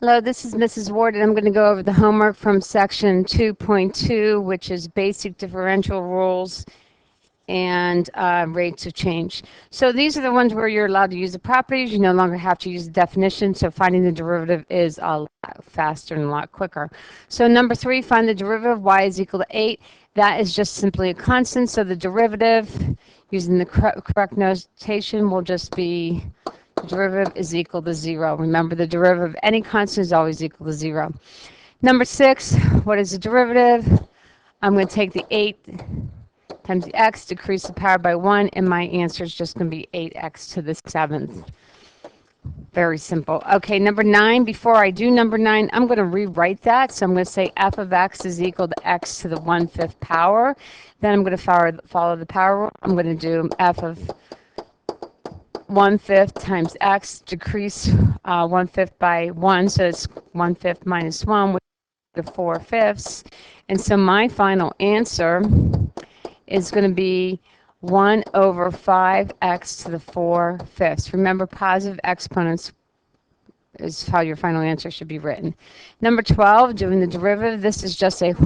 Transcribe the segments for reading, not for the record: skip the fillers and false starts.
Hello, this is Mrs. Ward, and I'm going to go over the homework from section 2.2, which is basic differential rules and rates of change. So these are the ones where you're allowed to use the properties. You no longer have to use the definition, so finding the derivative is a lot faster and a lot quicker. So number 3, find the derivative of y is equal to 8. That is just simply a constant, so the derivative, using the correct notation, will just be the derivative is equal to 0. Remember, the derivative of any constant is always equal to 0. Number 6, what is the derivative? I'm going to take the 8 times the x, decrease the power by 1, and my answer is just going to be 8x to the 7th. Very simple. Okay, number 9, before I do number 9, I'm going to rewrite that. So I'm going to say f of x is equal to x to the 1/5 power. Then I'm going to follow the power rule. I'm going to do f of 1/5 times x, decrease 1/5 by 1, so it's 1/5 minus 1, which is 4/5. And so my final answer is going to be 1 over 5x to the 4/5. Remember, positive exponents is how your final answer should be written. Number 12, doing the derivative. This is just a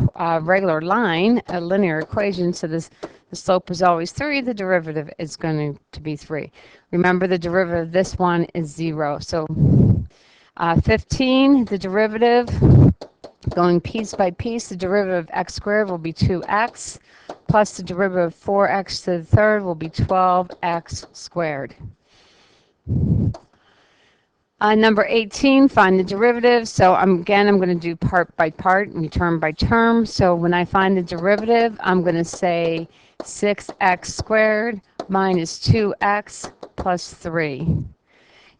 regular line, a linear equation, so the slope is always 3. The derivative is going to be 3. Remember, the derivative of this one is 0. So 15, the derivative, going piece by piece, the derivative of x squared will be 2x, plus the derivative of 4x to the third will be 12x squared. Number 18, find the derivative. So I'm going to do part by part and term by term. So when I find the derivative, I'm going to say 6x squared minus 2x plus 3.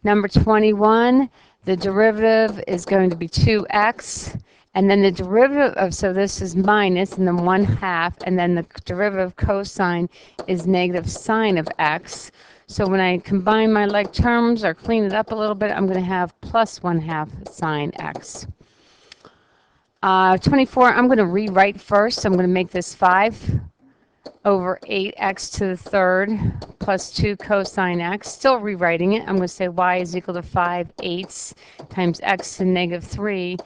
Number 21, the derivative is going to be 2x. And then the derivative of, so this is minus and then 1/2, and then the derivative of cosine is negative sine of x. So when I combine my like terms or clean it up a little bit, I'm going to have plus 1/2 sine x. 24, I'm going to rewrite first. I'm going to make this 5 over 8x to the third plus 2 cosine x. Still rewriting it. I'm going to say y is equal to 5/8 times x to negative 3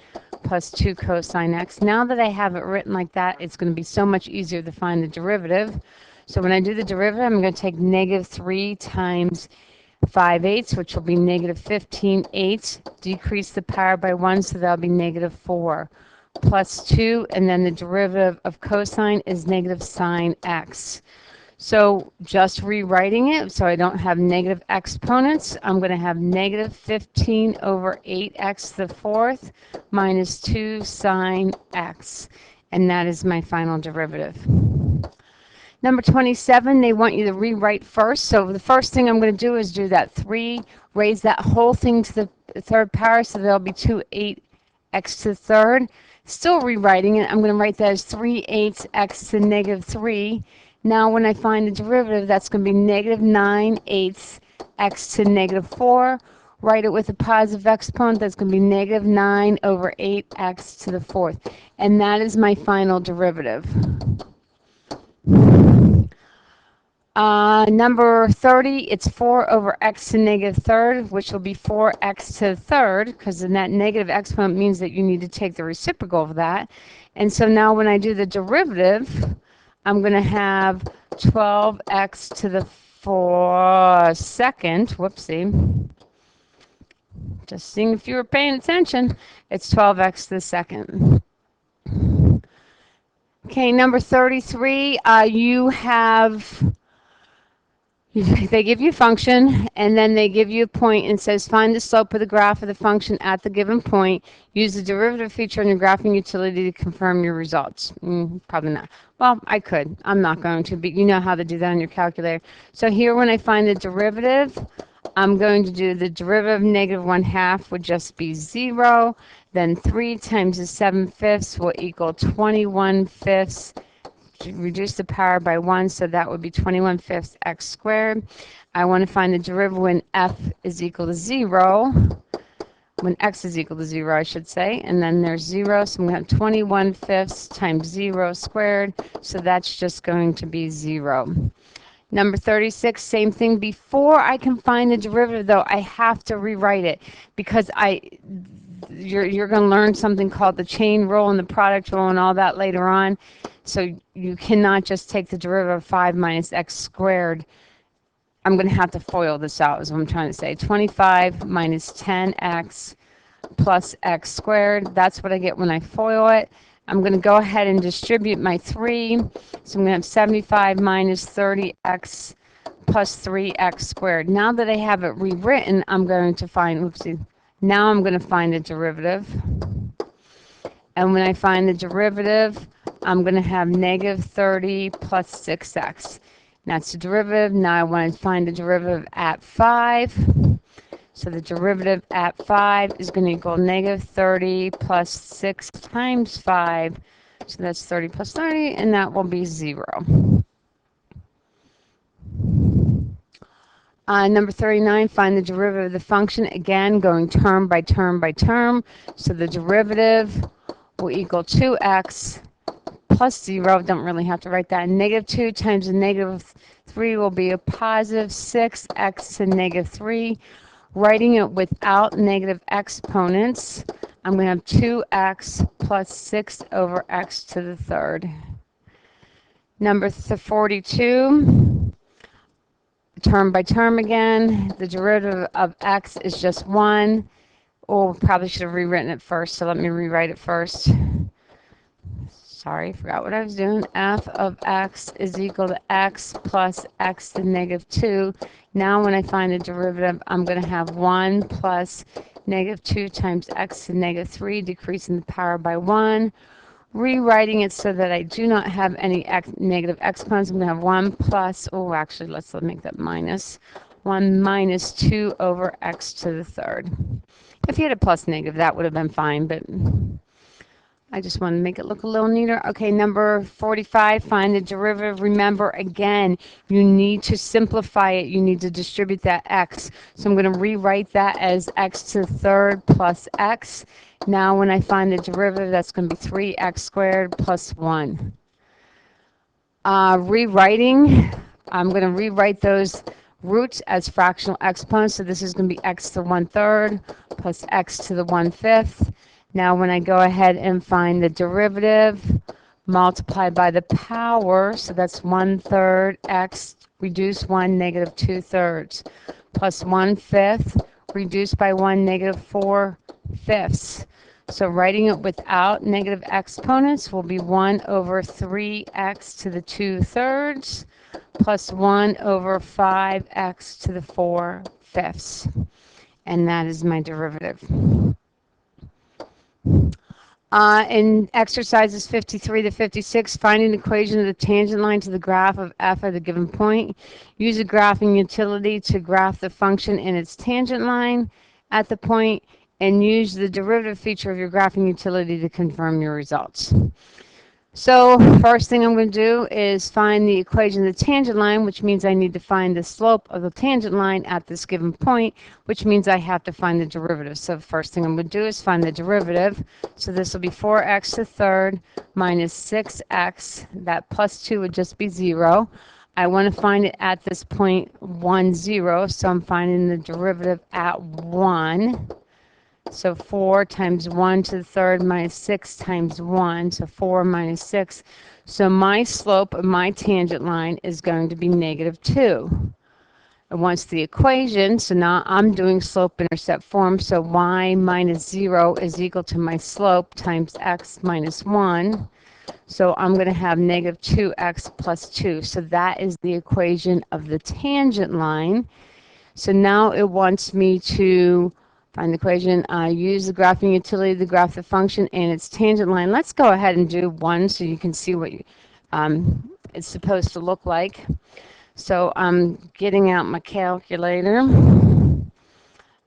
plus 2 cosine x. Now that I have it written like that, it's going to be so much easier to find the derivative. So when I do the derivative, I'm going to take negative 3 times 5/8, which will be negative 15/8, decrease the power by 1, so that'll be negative 4, plus 2, and then the derivative of cosine is negative sine x. So just rewriting it, so I don't have negative exponents, I'm going to have negative 15 over 8x to the fourth minus 2 sine x, and that is my final derivative. Number 27, they want you to rewrite first. So the first thing I'm going to do is do that 3, raise that whole thing to the third power, so there'll be 2/8x to the third. Still rewriting it, I'm going to write that as 3/8 x to negative 3. Now when I find the derivative, that's going to be negative 9/8 x to negative 4. Write it with a positive exponent, that's going to be negative 9 over 8x to the fourth. And that is my final derivative. Number 30, it's 4 over x to negative third, which will be 4x to the third, because in that negative exponent means that you need to take the reciprocal of that. And so now when I do the derivative, I'm going to have 12x to the second. Whoopsie. Just seeing if you were paying attention. It's 12x to the second. Okay, number 33, they give you a function, and then they give you a point and says find the slope of the graph of the function at the given point. Use the derivative feature in your graphing utility to confirm your results. Probably not. Well, I could. I'm not going to, but you know how to do that on your calculator. So here when I find the derivative, I'm going to do the derivative of negative 1/2 would just be 0. Then 3 times the 7/5 will equal 21/5. Reduce the power by 1, so that would be 21/5 x squared. I want to find the derivative when f is equal to 0, when x is equal to 0, I should say, and then there's 0, so I'm going to have 21/5 times 0 squared, so that's just going to be 0. Number 36, same thing. Before I can find the derivative, though, I have to rewrite it because you're going to learn something called the chain rule and the product rule and all that later on. So you cannot just take the derivative of 5 minus x squared. I'm going to have to FOIL this out is what I'm trying to say. 25 minus 10x plus x squared. That's what I get when I FOIL it. I'm going to go ahead and distribute my 3. So I'm going to have 75 minus 30x plus 3x squared. Now that I have it rewritten, I'm going to find, oopsie, now I'm going to find the derivative. And when I find the derivative, I'm going to have negative 30 plus 6x. That's the derivative. Now I want to find the derivative at 5. So the derivative at 5 is going to equal negative 30 plus 6 times 5. So that's 30 plus 30, and that will be 0. Number 39, find the derivative of the function. Again, going term by term by term. So the derivative will equal 2x plus 0. Don't really have to write that. Negative 2 times a negative 3 will be a positive 6x to negative 3. Writing it without negative exponents, I'm going to have 2x plus 6 over x to the third. Number 42, term by term again. The derivative of x is just 1. Oh, probably should have rewritten it first, so let me rewrite it first. Sorry, forgot what I was doing. F of x is equal to x plus x to negative 2. Now when I find the derivative, I'm going to have 1 plus negative 2 times x to negative 3, decreasing the power by 1. Rewriting it so that I do not have any negative exponents, I'm going to have 1 plus, oh, actually, let's make that minus. 1 minus 2 over x to the third. If you had a plus negative, that would have been fine, but I just want to make it look a little neater. Okay, number 45, find the derivative. Remember, again, you need to simplify it. You need to distribute that x. So I'm going to rewrite that as x to the third plus x. Now when I find the derivative, that's going to be 3x squared plus 1. Rewriting, I'm going to rewrite those roots as fractional exponents. So this is going to be x to the 1/3 plus x to the 1/5. Now when I go ahead and find the derivative, multiply by the power, so that's 1/3 x reduce 1 negative 2/3 plus 1/5 reduced by 1 negative 4/5. So writing it without negative exponents will be 1 over 3x to the 2/3 plus 1 over 5x to the 4/5. And that is my derivative. In exercises 53 to 56, find an equation of the tangent line to the graph of f at a given point. Use a graphing utility to graph the function in its tangent line at the point, and use the derivative feature of your graphing utility to confirm your results. So first thing I'm going to do is find the equation of the tangent line, which means I need to find the slope of the tangent line at this given point, which means I have to find the derivative. So the first thing I'm going to do is find the derivative. So this will be 4x to the third minus 6x. That plus 2 would just be 0. I want to find it at this point 1, 0. So I'm finding the derivative at 1. So 4 times 1 to the third minus 6 times 1, so 4 minus 6. So my slope of my tangent line is going to be negative 2. And once the equation, so now I'm doing slope-intercept form, so y minus 0 is equal to my slope times x minus 1. So I'm going to have negative 2x plus 2. So that is the equation of the tangent line. So now it wants me to find the equation, use the graphing utility to graph the function and its tangent line. Let's go ahead and do one so you can see what it's supposed to look like. So I'm getting out my calculator.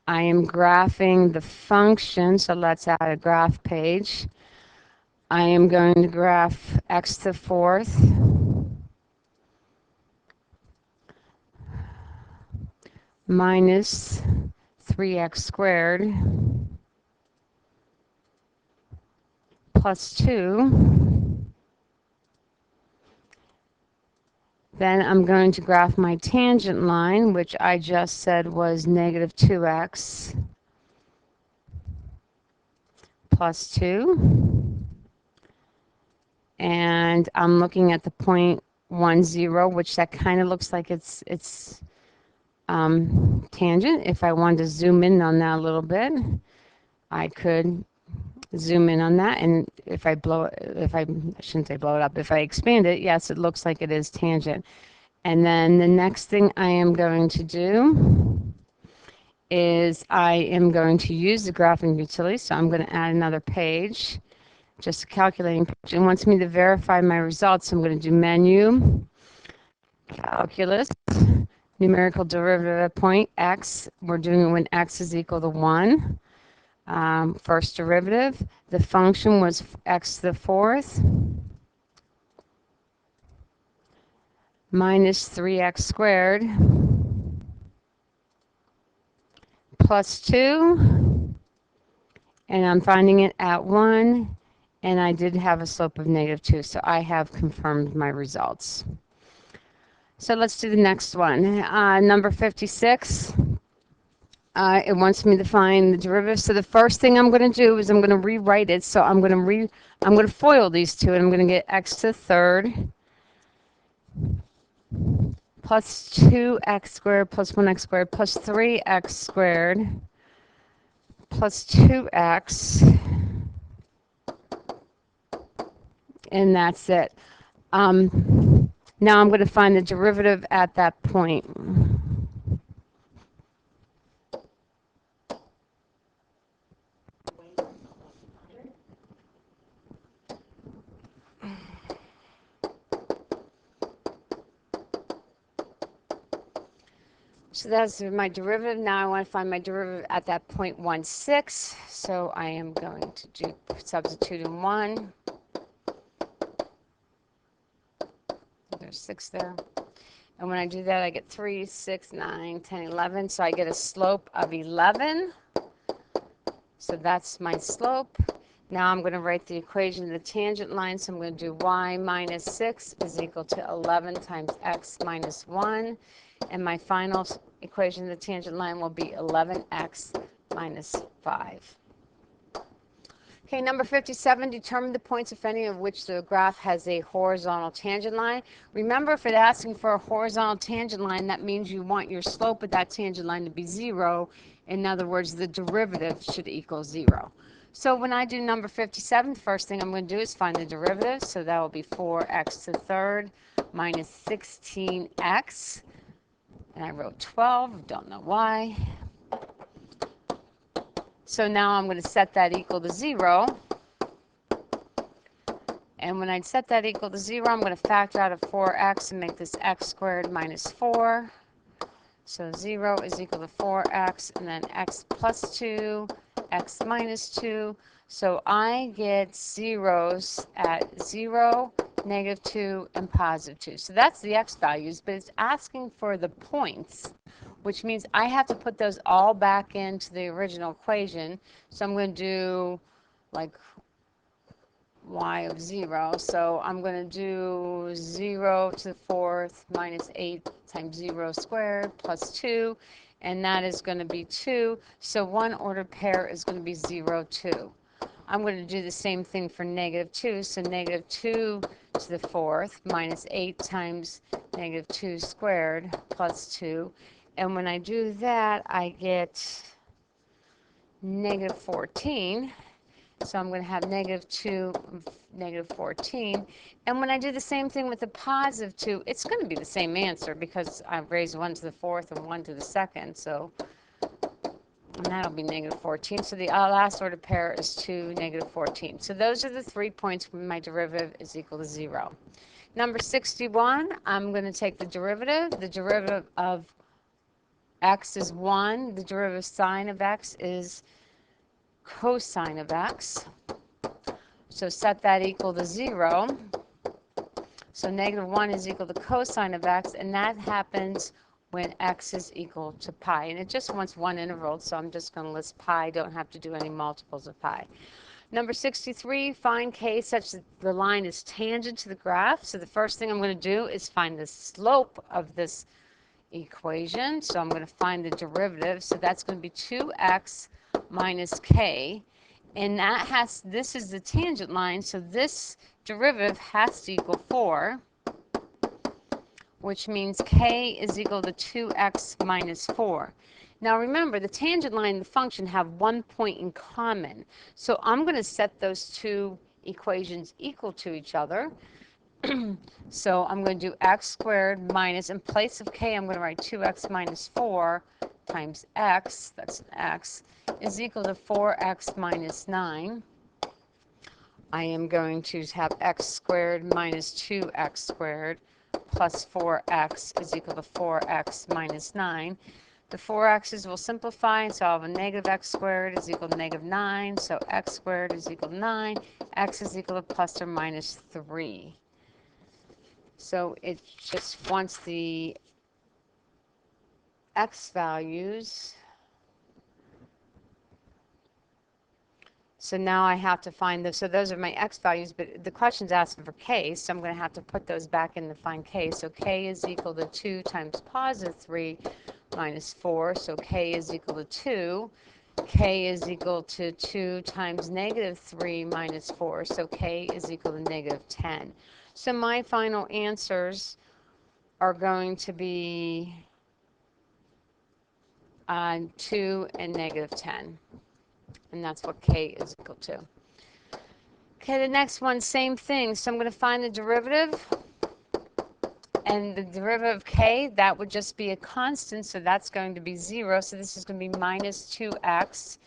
I am graphing the function, so let's add a graph page. I am going to graph x to the fourth minus 3x squared plus 2. Then I'm going to graph my tangent line, which I just said was negative 2x plus 2. And I'm looking at the 0.10, which that kind of looks like it's tangent. If I wanted to zoom in on that a little bit, I could zoom in on that, and if I blow it, I shouldn't say blow it up, if I expand it, yes, it looks like it is tangent. And then the next thing I am going to do is I am going to use the graphing utility, so I'm going to add another page, just a calculating page. It wants me to verify my results, so I'm going to do menu, calculus, numerical derivative at point x. We're doing it when x is equal to 1. First derivative, the function was x to the fourth minus 3x squared plus 2, and I'm finding it at 1, and I did have a slope of -2, so I have confirmed my results. So let's do the next one. Number 56. It wants me to find the derivative. So the first thing I'm going to do is I'm going to rewrite it. So I'm going to FOIL these two, and I'm going to get x to the third plus 2x squared plus 1x squared plus 3x squared plus 2x, and that's it. Now I'm going to find the derivative at that point. So that's my derivative. Now I want to find my derivative at that 0.16. So I am going to do substitute in 1. There's 6 there. And when I do that, I get 3, 6, 9, 10, 11. So I get a slope of 11. So that's my slope. Now I'm going to write the equation of the tangent line. So I'm going to do y minus 6 is equal to 11 times x minus 1. And my final equation of the tangent line will be 11x minus 5. Okay, number 57, determine the points, if any, of which the graph has a horizontal tangent line. Remember, if it's asking for a horizontal tangent line, that means you want your slope of that tangent line to be 0. In other words, the derivative should equal 0. So when I do number 57, the first thing I'm going to do is find the derivative. So that will be 4x to the third minus 16x. And I wrote 12, don't know why. So now I'm going to set that equal to 0. And when I set that equal to 0, I'm going to factor out of 4x and make this x squared minus 4. So 0 is equal to 4x, and then x plus 2, x minus 2. So I get zeros at 0, -2, and +2. So that's the x values, but it's asking for the points, which means I have to put those all back into the original equation. So I'm going to do like y of 0. So I'm going to do 0 to the fourth minus 8 times 0 squared plus 2, and that is going to be 2. So one ordered pair is going to be 0, 2. I'm going to do the same thing for -2. So -2 to the fourth minus 8 times -2 squared plus 2. And when I do that, I get -14. So I'm going to have -2, -14. And when I do the same thing with the +2, it's going to be the same answer because I've raised 1 to the fourth and 1 to the second. So and that'll be -14. So the last ordered pair is 2, -14. So those are the 3 points when my derivative is equal to 0. Number 61, I'm going to take the derivative. The derivative of x is 1. The derivative sine of x is cosine of x. So set that equal to 0. So -1 is equal to cosine of x, and that happens when x is equal to pi. And it just wants one interval, so I'm just going to list pi. Don't have to do any multiples of pi. Number 63, find k such that the line is tangent to the graph. So the first thing I'm going to do is find the slope of this equation. So I'm going to find the derivative. So that's going to be 2x minus k. And this is the tangent line, so this derivative has to equal 4, which means k is equal to 2x minus 4. Now remember, the tangent line and the function have one point in common. So I'm going to set those two equations equal to each other. So I'm going to do x squared minus, in place of k, I'm going to write 2x minus 4 times x, that's an x, is equal to 4x minus 9. I am going to have x squared minus 2x squared plus 4x is equal to 4x minus 9. The 4x's will simplify, so I'll have a negative x squared is equal to negative 9, so x squared is equal to 9, x is equal to plus or minus 3. So it just wants the x values. So now I have to find those. So those are my x values, but the question's asking for k, so I'm going to have to put those back in to find k. So k is equal to 2 times positive 3 minus 4, so k is equal to 2. K is equal to 2 times negative 3 minus 4, so k is equal to negative 10. So my final answers are going to be 2 and negative 10. And that's what k is equal to. Okay, the next one, same thing. So I'm going to find the derivative. And the derivative of k, that would just be a constant, so that's going to be 0. So this is going to be minus 2x.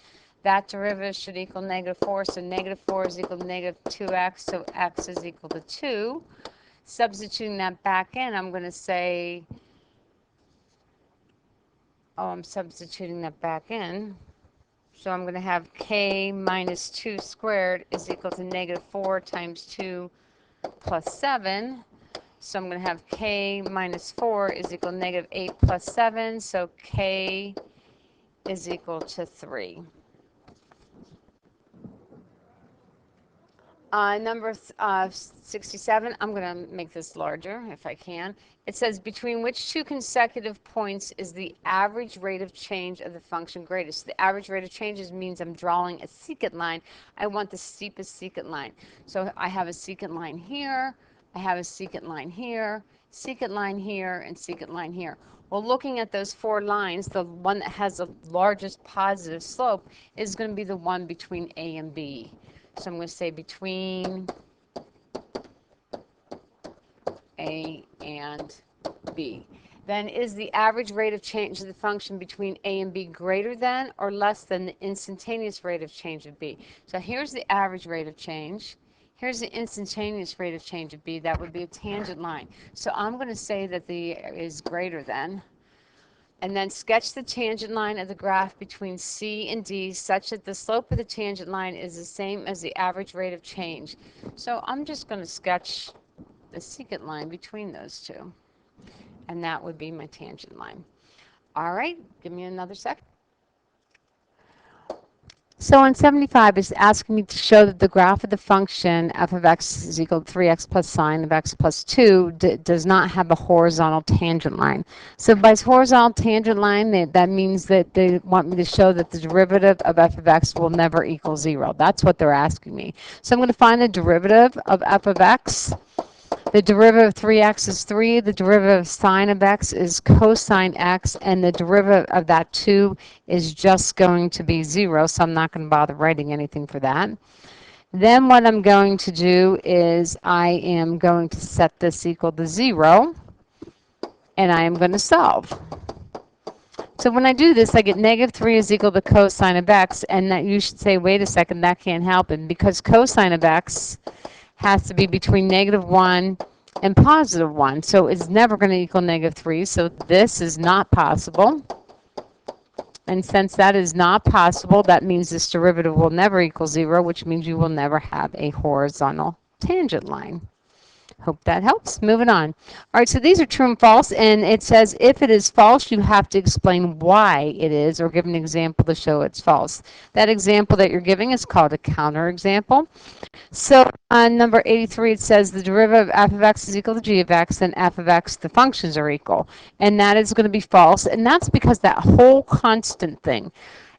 That derivative should equal negative 4, so negative 4 is equal to negative 2x, so x is equal to 2. Substituting that back in, I'm going to say, I'm substituting that back in. So I'm going to have k minus 2 squared is equal to negative 4 times 2 plus 7. So I'm going to have k minus 4 is equal to negative 8 plus 7. So k is equal to 3. Number 67, I'm going to make this larger if I can. It says, between which two consecutive points is the average rate of change of the function greatest? The average rate of change means I'm drawing a secant line. I want the steepest secant line. So I have a secant line here, I have a secant line here, secant line here, and secant line here. Well, looking at those 4 lines, the one that has the largest positive slope is going to be the one between A and B. So I'm going to say between A and B. Then is the average rate of change of the function between A and B greater than or less than the instantaneous rate of change of B? So here's the average rate of change. Here's the instantaneous rate of change of B. That would be a tangent line. So I'm going to say that the is greater than. And then sketch the tangent line of the graph between C and D such that the slope of the tangent line is the same as the average rate of change. So I'm just going to sketch the secant line between those two. And that would be my tangent line. All right, give me another second. So on 75, it's asking me to show that the graph of the function f of x is equal to 3x plus sine of x plus 2 does not have a horizontal tangent line. So by horizontal tangent line, that means that they want me to show that the derivative of f of x will never equal 0. That's what they're asking me. So I'm going to find the derivative of f of x. The derivative of 3x is 3. The derivative of sine of x is cosine x. And the derivative of that 2 is just going to be 0. So I'm not going to bother writing anything for that. Then what I'm going to do is I am going to set this equal to 0. And I am going to solve. So when I do this, I get negative 3 is equal to cosine of x. And that you should say, wait a second, that can't happen. Because cosine of x has to be between negative 1 and positive 1. So it's never going to equal negative 3. So this is not possible. And since that is not possible, that means this derivative will never equal 0, which means you will never have a horizontal tangent line. Hope that helps. Moving on. All right, so these are true and false, and it says if it is false, you have to explain why it is or give an example to show it's false. That example that you're giving is called a counterexample. So on number 83, it says the derivative of f of x is equal to g of x, and f of x, the functions are equal. And that is going to be false, and that's because that whole constant thing,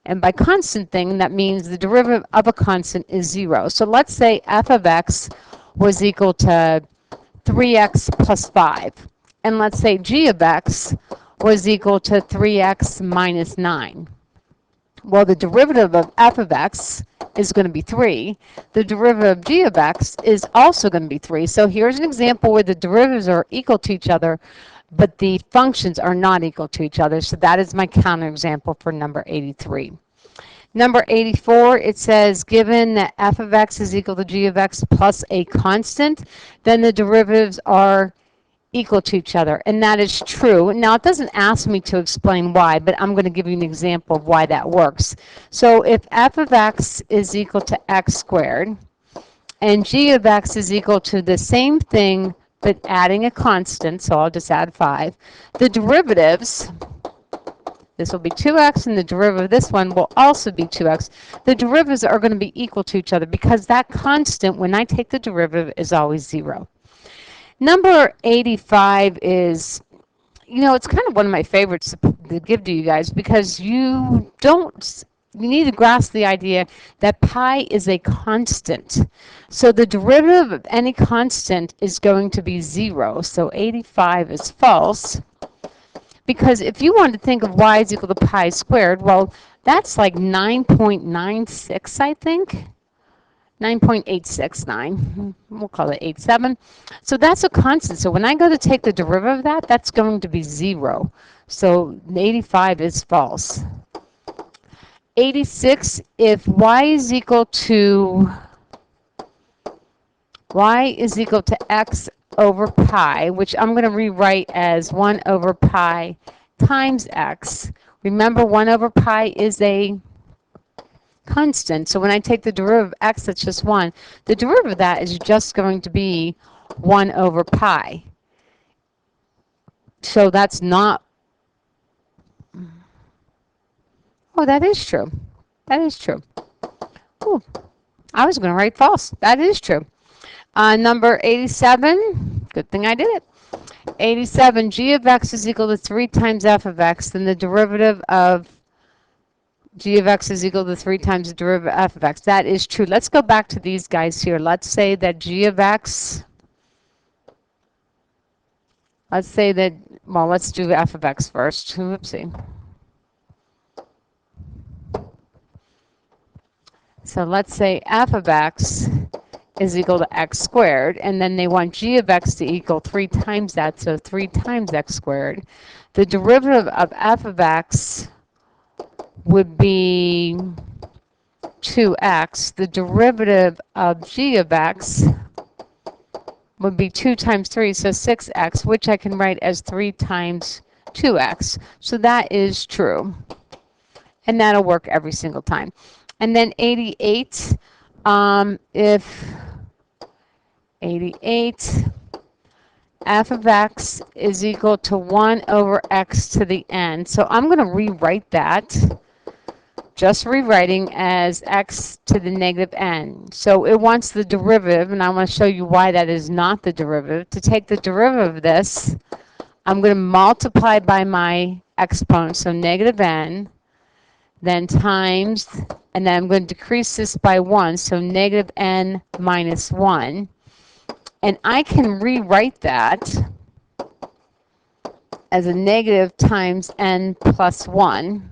And by constant thing, that means the derivative of a constant is 0. So let's say f of x was equal to 3x plus 5. And let's say g of x was equal to 3x minus 9. Well, the derivative of f of x is going to be 3. The derivative of g of x is also going to be 3. So here's an example where the derivatives are equal to each other, but the functions are not equal to each other. So that is my counterexample for number 83. Number 84, it says, given that f of x is equal to g of x plus a constant, then the derivatives are equal to each other. And that is true. Now, it doesn't ask me to explain why, but I'm going to give you an example of why that works. So if f of x is equal to x squared, and g of x is equal to the same thing, but adding a constant, so I'll just add 5, the derivatives, this will be 2x, and the derivative of this one will also be 2x. The derivatives are going to be equal to each other because that constant, when I take the derivative, is always 0. Number 85 is, it's kind of one of my favorites to give to you guys because you need to grasp the idea that pi is a constant. So the derivative of any constant is going to be 0. So 85 is false. Because if you want to think of y is equal to pi squared, well, that's like 9.96, I think. 9.869. We'll call it 87. So that's a constant. So when I go to take the derivative of that, that's going to be 0. So 85 is false. 86, if y is equal to x over pi, which I'm going to rewrite as 1 over pi times x. Remember, 1 over pi is a constant. So when I take the derivative of x, that's just 1. The derivative of that is just going to be 1 over pi. So that's not... Oh, that is true. That is true. Ooh, I was going to write false. That is true. Number 87, good thing I did it. 87, g of x is equal to 3 times f of x, then the derivative of g of x is equal to 3 times the derivative of f of x. That is true. Let's go back to these guys here. Let's say that g of x, let's do f of x first. Oopsie. So let's say f of x is equal to x squared, and then they want g of x to equal 3 times that, so 3 times x squared. The derivative of f of x would be 2x. The derivative of g of x would be 2 times 3, so 6x, which I can write as 3 times 2x. So that is true. And that'll work every single time. And then 88, if 88, f of x is equal to 1 over x to the n. So I'm going to rewrite that, just rewriting as x to the negative n. So it wants the derivative, and I want to show you why that is not the derivative. To take the derivative of this, I'm going to multiply by my exponent, so negative n, then times, and then I'm going to decrease this by 1, so negative n minus 1. And I can rewrite that as a negative times n plus 1,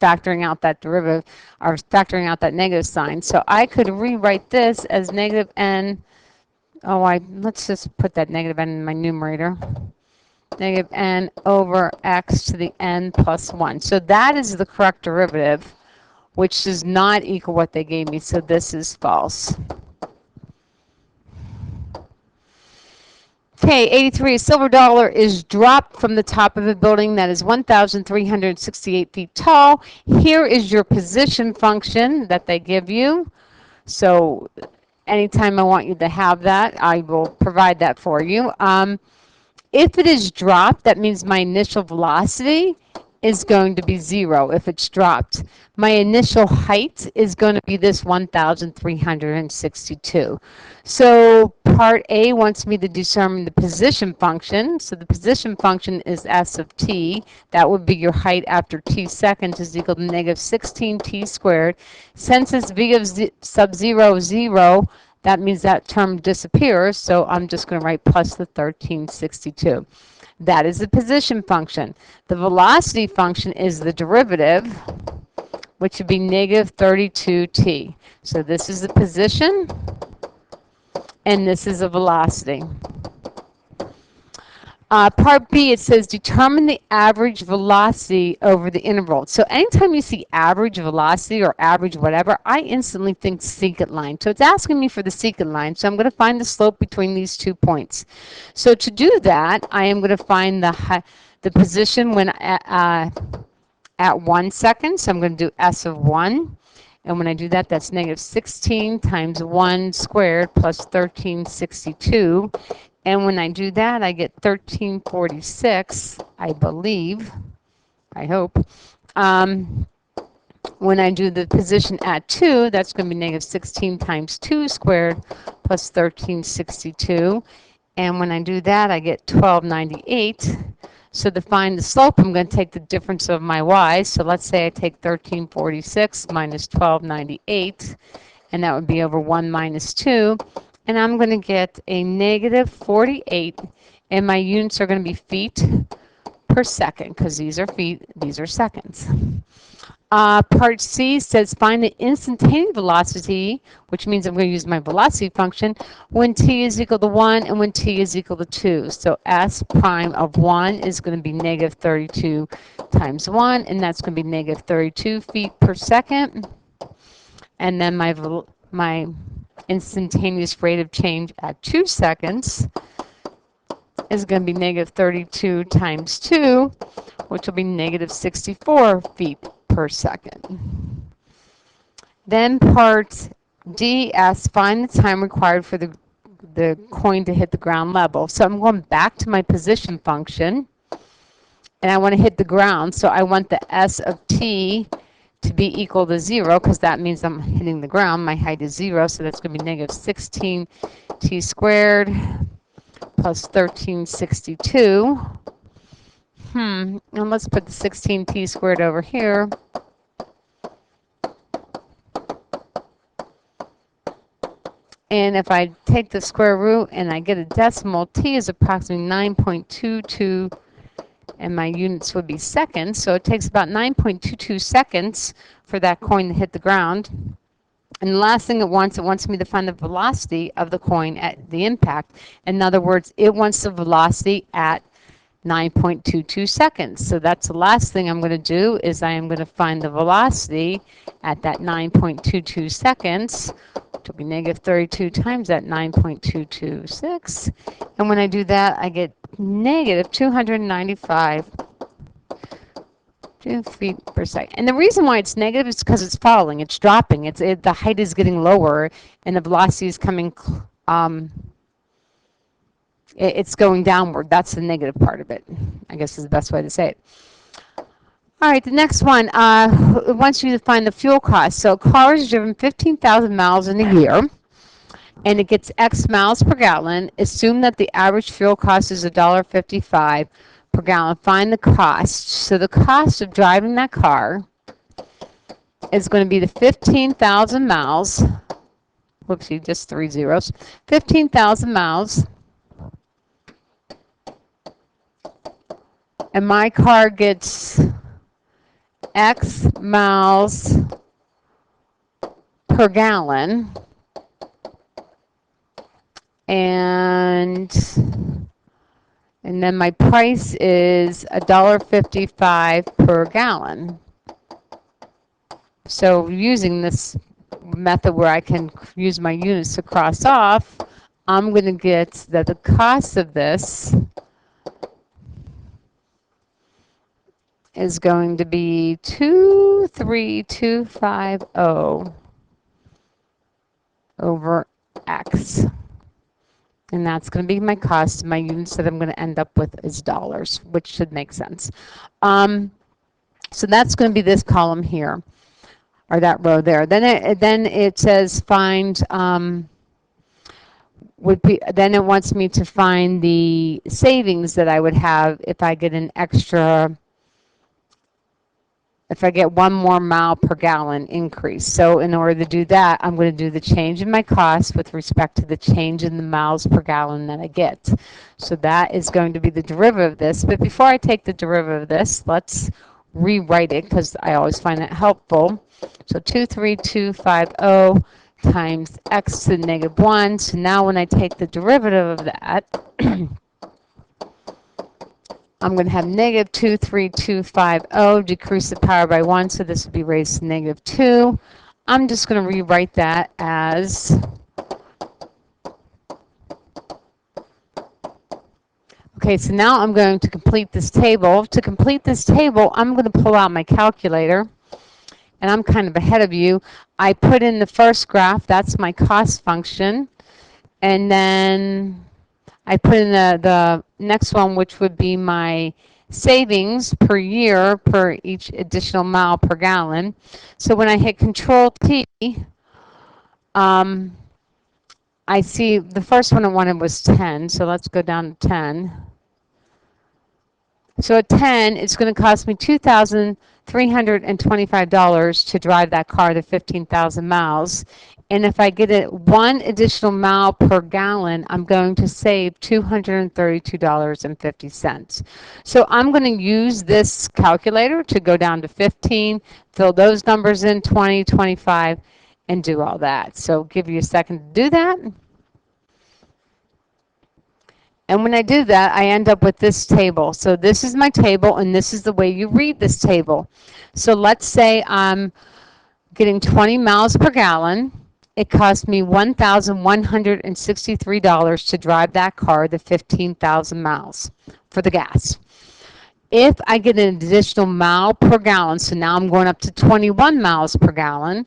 factoring out that derivative, or factoring out that negative sign. So I could rewrite this as negative n, let's just put that negative n in my numerator. Negative n over x to the n plus 1. So that is the correct derivative, which does not equal what they gave me, so this is false. Okay, 83, a silver dollar is dropped from the top of a building that is 1,368 feet tall. Here is your position function that they give you. So anytime I want you to have that, I will provide that for you. If it is dropped, that means my initial velocity is going to be 0 if it's dropped. My initial height is going to be this 1,362. So part A wants me to determine the position function. So the position function is S of t. That would be your height after t seconds is equal to negative 16t squared. Since it's v of sub 0 is 0, that means that term disappears. So I'm just going to write plus the 1362. That is the position function. The velocity function is the derivative, which would be negative 32t. So this is the position, and this is a velocity. Part B, it says determine the average velocity over the interval. So anytime you see average velocity or average whatever, I instantly think secant line. So it's asking me for the secant line. So I'm going to find the slope between these 2 points. So to do that, I am going to find the position when at 1 second. So I'm going to do S of 1. And when I do that, that's negative 16 times 1 squared plus 1362. And when I do that, I get 1346, I believe, I hope. When I do the position at 2, that's going to be negative 16 times 2 squared plus 1362. And when I do that, I get 1298. So to find the slope, I'm going to take the difference of my y's. So let's say I take 1346 minus 1298, and that would be over 1 minus 2. And I'm going to get a negative 48, and my units are going to be feet per second, because these are feet, these are seconds. Part C says find the instantaneous velocity, which means I'm going to use my velocity function, when t is equal to 1 and when t is equal to 2. So S prime of 1 is going to be negative 32 times 1, and that's going to be negative 32 feet per second. And then my instantaneous rate of change at 2 seconds is going to be negative 32 times 2, which will be negative 64 feet per second. Then part D asks, find the time required for the coin to hit the ground level. So I'm going back to my position function, and I want to hit the ground. So I want the S of t to be equal to 0, because that means I'm hitting the ground. My height is 0, so that's going to be negative 16 t squared plus 1362. And let's put the 16t squared over here. And if I take the square root and I get a decimal, t is approximately 9.22, and my units would be seconds. So it takes about 9.22 seconds for that coin to hit the ground. And the last thing it wants me to find the velocity of the coin at the impact. In other words, it wants the velocity at 9.22 seconds. So that's the last thing I'm going to do, is I am going to find the velocity at that 9.22 seconds, which will be negative 32 times that 9.226. And when I do that, I get negative 295 feet per second. And the reason why it's negative is because it's falling, it's dropping, the height is getting lower, and the velocity is coming, it's going downward. That's the negative part of it, I guess is the best way to say it. All right, the next one, it wants you to find the fuel cost. So a car is driven 15,000 miles in a year, and it gets X miles per gallon. Assume that the average fuel cost is $1.55 per gallon. Find the cost. So the cost of driving that car is going to be the 15,000 miles. Whoopsie, just 3 zeros. 15,000 miles. And my car gets X miles per gallon. And then my price is $1.55 per gallon. So using this method where I can use my units to cross off, I'm going to get that the cost of this is going to be 23250 over X. And that's going to be my cost. My units that I'm going to end up with is dollars, which should make sense. So that's going to be this column here, or that row there. Then it says find, then it wants me to find the savings that I would have if I get an extra, if I get 1 more mile per gallon increase. So in order to do that, I'm going to do the change in my cost with respect to the change in the miles per gallon that I get. So that is going to be the derivative of this. But before I take the derivative of this, let's rewrite it because I always find that helpful. So 23250 times x to the negative 1. So now when I take the derivative of that, I'm going to have negative 23250, decrease the power by 1, so this would be raised to negative 2. I'm just going to rewrite that as, okay, so now I'm going to complete this table. To complete this table, I'm going to pull out my calculator, and I'm kind of ahead of you. I put in the first graph, that's my cost function, and then I put in the next one, which would be my savings per year per each additional mile per gallon. So when I hit Control T, I see the first one I wanted was 10, so let's go down to 10. So at 10, it's going to cost me $2,325 to drive that car to 15,000 miles. And if I get it 1 additional mile per gallon, I'm going to save $232.50. So I'm going to use this calculator to go down to 15, fill those numbers in, 20, 25, and do all that. So give you a second to do that. And when I do that, I end up with this table. So this is my table, and this is the way you read this table. So let's say I'm getting 20 miles per gallon. It cost me $1,163 to drive that car the 15,000 miles for the gas. If I get an additional mile per gallon, so now I'm going up to 21 miles per gallon,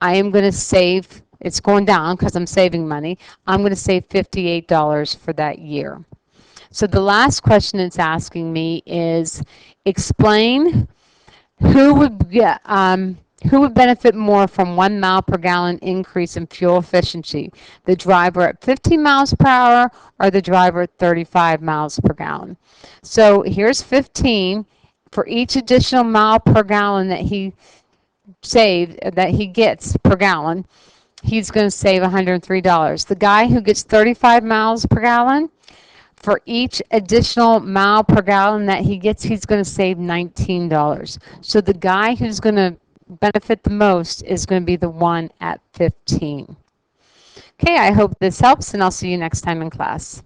I am going to save, it's going down because I'm saving money, I'm going to save $58 for that year. So the last question it's asking me is, explain who would benefit more from 1 mile per gallon increase in fuel efficiency? The driver at 15 miles per hour or the driver at 35 miles per gallon? So here's 15. For each additional mile per gallon that he gets per gallon, he's going to save $103. The guy who gets 35 miles per gallon, for each additional mile per gallon that he gets, he's going to save $19. So the guy who's going to benefit the most is going to be the one at 15. Okay, I hope this helps, and I'll see you next time in class.